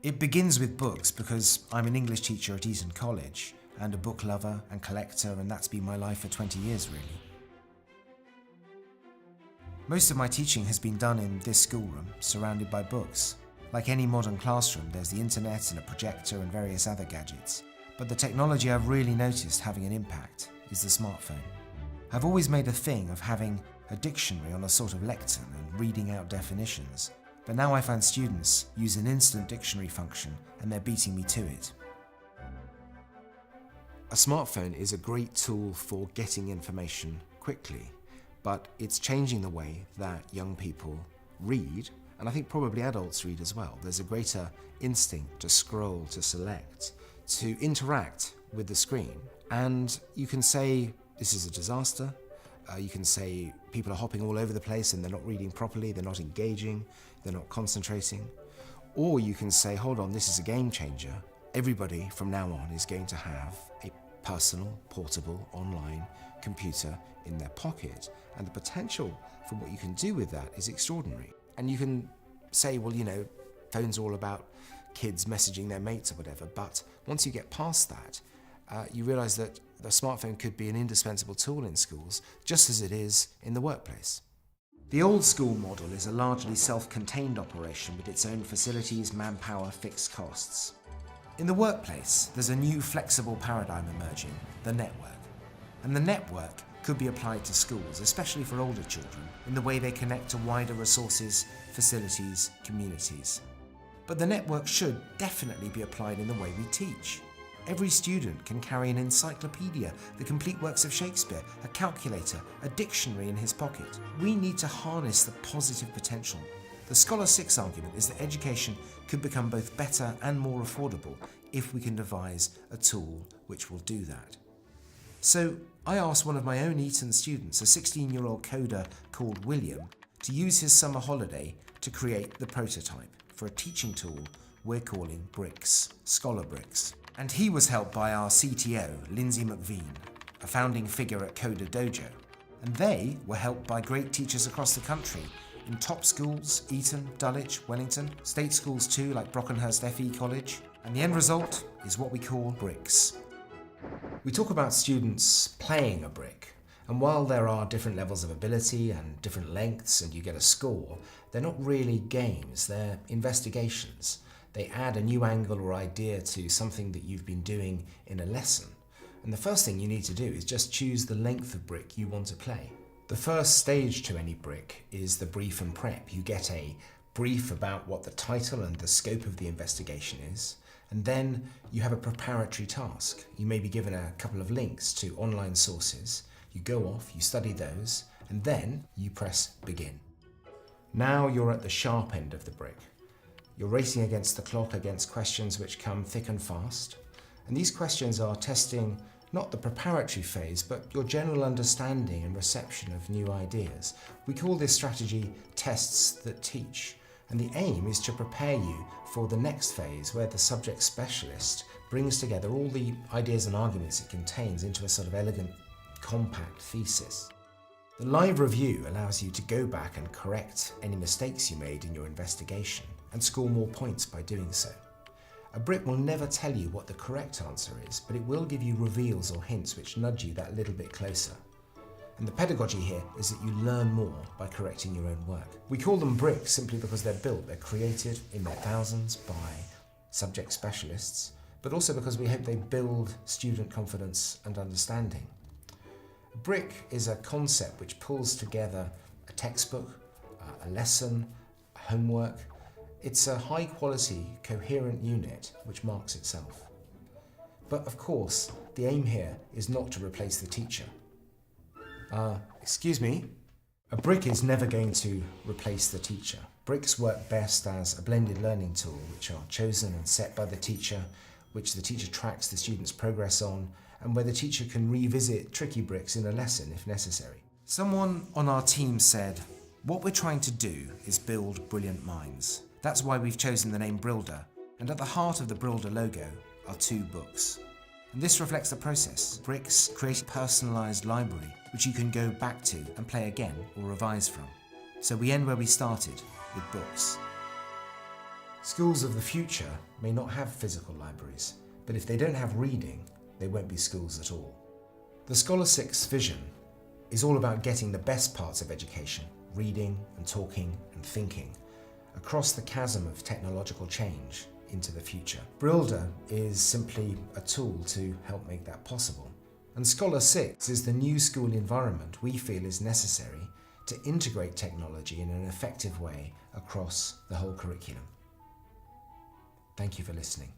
It begins with books because I'm an English teacher at Eton College and a book lover and collector, and that's been my life for 20 years really. Most of my teaching has been done in this schoolroom, surrounded by books. Like any modern classroom, there's the internet and a projector and various other gadgets. But the technology I've really noticed having an impact is the smartphone. I've always made a thing of having a dictionary on a sort of lectern and reading out definitions. But now I find students use an instant dictionary function and they're beating me to it. A smartphone is a great tool for getting information quickly, but it's changing the way that young people read, and I think probably adults read as well. There's a greater instinct to scroll, to select, to interact with the screen. And you can say this is a disaster. You can say people are hopping all over the place and they're not reading properly, they're not engaging, they're not concentrating. Or you can say, hold on, this is a game changer. Everybody from now on is going to have a personal, portable, online computer in their pocket. And the potential for what you can do with that is extraordinary. And you can say, well, you know, phones are all about kids messaging their mates or whatever. But once you get past that, you realize that the smartphone could be an indispensable tool in schools, just as it is in the workplace. The old school model is a largely self-contained operation with its own facilities, manpower, fixed costs. In the workplace, there's a new flexible paradigm emerging, the network. And the network could be applied to schools, especially for older children, in the way they connect to wider resources, facilities, communities. But the network should definitely be applied in the way we teach. Every student can carry an encyclopedia, the complete works of Shakespeare, a calculator, a dictionary in his pocket. We need to harness the positive potential. The Scholar 6 argument is that education could become both better and more affordable if we can devise a tool which will do that. So I asked one of my own Eton students, a 16-year-old coder called William, to use his summer holiday to create the prototype for a teaching tool we're calling Bricks, Scholar Bricks. And he was helped by our CTO, Lindsay McVean, a founding figure at Coder Dojo. And they were helped by great teachers across the country in top schools, Eton, Dulwich, Wellington, state schools too, like Brockenhurst FE College. And the end result is what we call Bricks. We talk about students playing a brick, and while there are different levels of ability and different lengths and you get a score, they're not really games, they're investigations. They add a new angle or idea to something that you've been doing in a lesson. And the first thing you need to do is just choose the length of brick you want to play. The first stage to any brick is the brief and prep. You get a brief about what the title and the scope of the investigation is, and then you have a preparatory task. You may be given a couple of links to online sources. You go off, you study those, and then you press begin. Now you're at the sharp end of the brick. You're racing against the clock, against questions which come thick and fast. And these questions are testing not the preparatory phase, but your general understanding and reception of new ideas. We call this strategy tests that teach. And the aim is to prepare you for the next phase, where the subject specialist brings together all the ideas and arguments it contains into a sort of elegant, compact thesis. The live review allows you to go back and correct any mistakes you made in your investigation and score more points by doing so. A brick will never tell you what the correct answer is, but it will give you reveals or hints which nudge you that little bit closer. And the pedagogy here is that you learn more by correcting your own work. We call them bricks simply because they're built, they're created in their thousands by subject specialists, but also because we hope they build student confidence and understanding. A brick is a concept which pulls together a textbook, a lesson, homework. It's a high-quality, coherent unit which marks itself. But of course, the aim here is not to replace the teacher. Excuse me? A brick is never going to replace the teacher. Bricks work best as a blended learning tool, which are chosen and set by the teacher, which the teacher tracks the student's progress on, and where the teacher can revisit tricky bricks in a lesson if necessary. Someone on our team said, "What we're trying to do is build brilliant minds. That's why we've chosen the name Brilder, and at the heart of the Brilder logo are 2 books. And this reflects the process. Bricks create a personalised library, which you can go back to and play again or revise from. So we end where we started, with books. Schools of the future may not have physical libraries, but if they don't have reading, they won't be schools at all. The Scholar 6 vision is all about getting the best parts of education, reading and talking and thinking, across the chasm of technological change into the future. Brilda is simply a tool to help make that possible. And Scholar 6 is the new school environment we feel is necessary to integrate technology in an effective way across the whole curriculum. Thank you for listening.